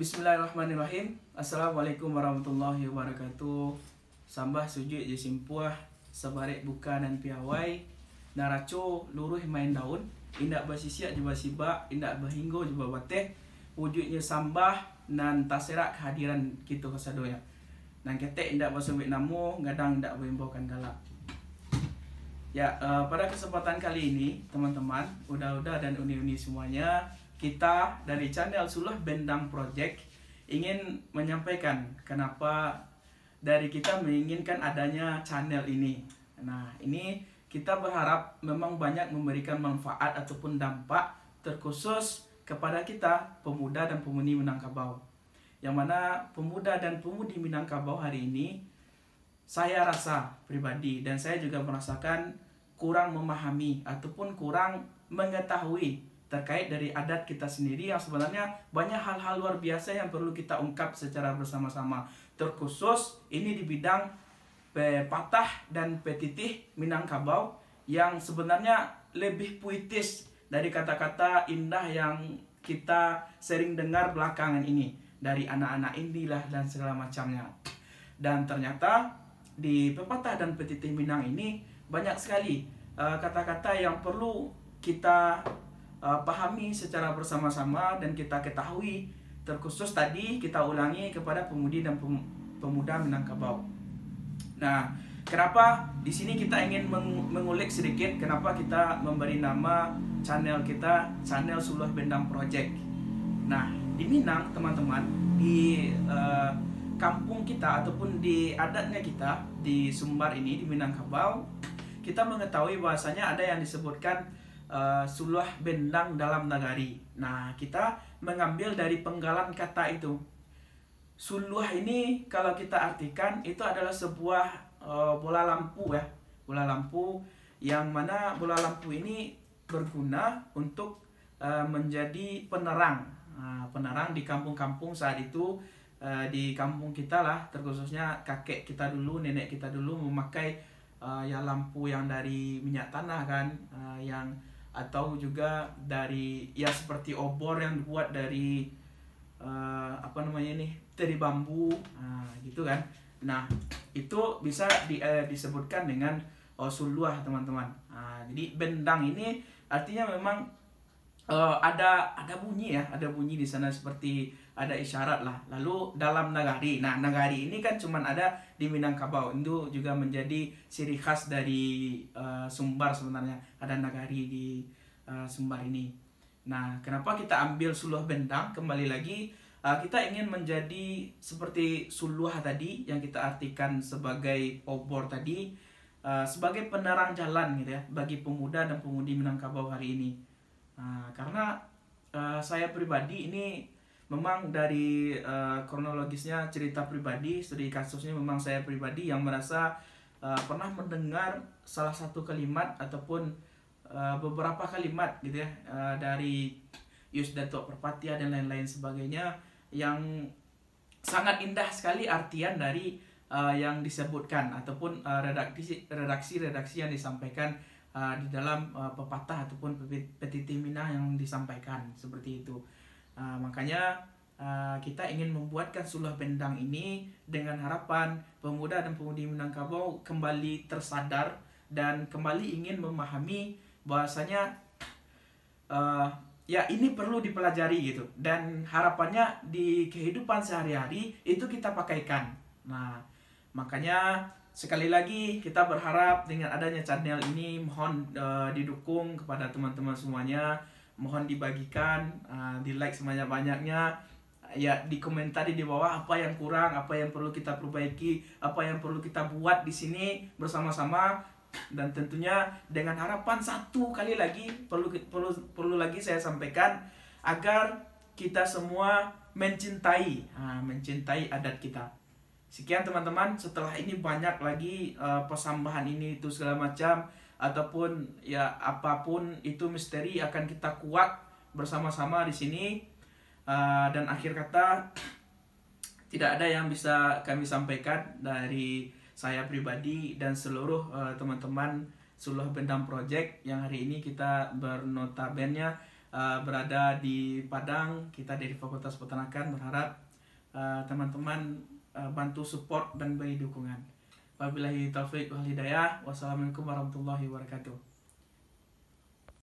Bismillahirrahmanirrahim. Assalamualaikum warahmatullahi wabarakatuh. Sambah sujud je simpuah, sabarek buka dan piawai. Naraco luruh main daun, indak basisiak je basibak, indak bahinggo je babateh. Wujudnya sambah nan taserak kehadiran kita kasadoya. Nan ketek indak basubik namo, gadang indak bimbokan galak. Ya, pada kesempatan kali ini teman-teman, udah-udah dan uni-uni semuanya, kita dari channel Suluh Bendang Project ingin menyampaikan kenapa dari kita menginginkan adanya channel ini. Nah, ini kita berharap memang banyak memberikan manfaat ataupun dampak terkhusus kepada kita pemuda dan pemudi Minangkabau. Yang mana pemuda dan pemudi Minangkabau hari ini, saya rasa pribadi dan saya juga merasakan kurang memahami ataupun kurang mengetahui terkait dari adat kita sendiri yang sebenarnya banyak hal-hal luar biasa yang perlu kita ungkap secara bersama-sama. Terkhusus ini di bidang pepatah dan petitih Minangkabau yang sebenarnya lebih puitis dari kata-kata indah yang kita sering dengar belakangan ini dari anak-anak indilah dan segala macamnya. Dan ternyata di pepatah dan petitih Minang ini banyak sekali kata-kata yang perlu kita pahami secara bersama-sama dan kita ketahui. Terkhusus tadi kita ulangi kepada pemudi dan pemuda Minangkabau. Nah, kenapa di sini kita ingin mengulik sedikit kenapa kita memberi nama channel kita channel Suluh Bendang Project. Nah, di Minang teman-teman, di kampung kita ataupun di adatnya kita di Sumbar ini di Minangkabau, kita mengetahui bahwasanya ada yang disebutkan Suluh Bendang dalam Nagari. Nah, kita mengambil dari penggalan kata itu. Suluh ini kalau kita artikan itu adalah sebuah bola lampu ya, bola lampu yang mana bola lampu ini berguna untuk menjadi penerang. Penerang di kampung-kampung saat itu, di kampung kita lah, terkhususnya kakek kita dulu, nenek kita dulu memakai ya lampu yang dari minyak tanah kan, yang atau juga dari ya seperti obor yang dibuat dari apa namanya ini, dari bambu, gitu kan. Nah, itu bisa disebutkan dengan suluh teman-teman. Jadi bendang ini artinya memang ada bunyi ya, ada bunyi di sana seperti ada isyarat lah. Lalu dalam nagari, nah nagari ini kan cuman ada di Minangkabau, itu juga menjadi ciri khas dari Sumbar sebenarnya, ada nagari di Sumbar ini. Nah, kenapa kita ambil Suluh Bendang? Kembali lagi kita ingin menjadi seperti suluh tadi yang kita artikan sebagai obor tadi, sebagai penerang jalan gitu ya bagi pemuda dan pemudi Minangkabau hari ini. Karena saya pribadi ini memang dari kronologisnya cerita pribadi, studi kasusnya memang saya pribadi yang merasa pernah mendengar salah satu kalimat ataupun beberapa kalimat gitu ya dari Yus Datuk Perpatia dan lain-lain sebagainya yang sangat indah sekali artian dari yang disebutkan ataupun redaksi yang disampaikan di dalam pepatah ataupun petitih Minang yang disampaikan seperti itu. Makanya kita ingin membuatkan Suluh Bendang ini dengan harapan pemuda dan pemudi Minangkabau kembali tersadar dan kembali ingin memahami bahwasanya ya ini perlu dipelajari gitu, dan harapannya di kehidupan sehari-hari itu kita pakaikan. Nah, makanya sekali lagi kita berharap dengan adanya channel ini mohon didukung kepada teman-teman semuanya, mohon dibagikan, di like sebanyak-banyaknya ya, dikomentari di bawah apa yang kurang, apa yang perlu kita perbaiki, apa yang perlu kita buat di sini bersama-sama. Dan tentunya dengan harapan satu kali lagi perlu lagi saya sampaikan agar kita semua mencintai adat kita. Sekian teman-teman, setelah ini banyak lagi persambahan ini itu segala macam ataupun ya apapun itu misteri akan kita kuat bersama-sama di sini. Dan akhir kata tidak ada yang bisa kami sampaikan dari saya pribadi dan seluruh teman-teman Suluh Bendang Project yang hari ini kita bernotabennya berada di Padang, kita dari Fakultas Peternakan berharap teman-teman bantu support dan beri dukungan. Wabillahi taufiq wal hidayah. Wassalamualaikum warahmatullahi wabarakatuh.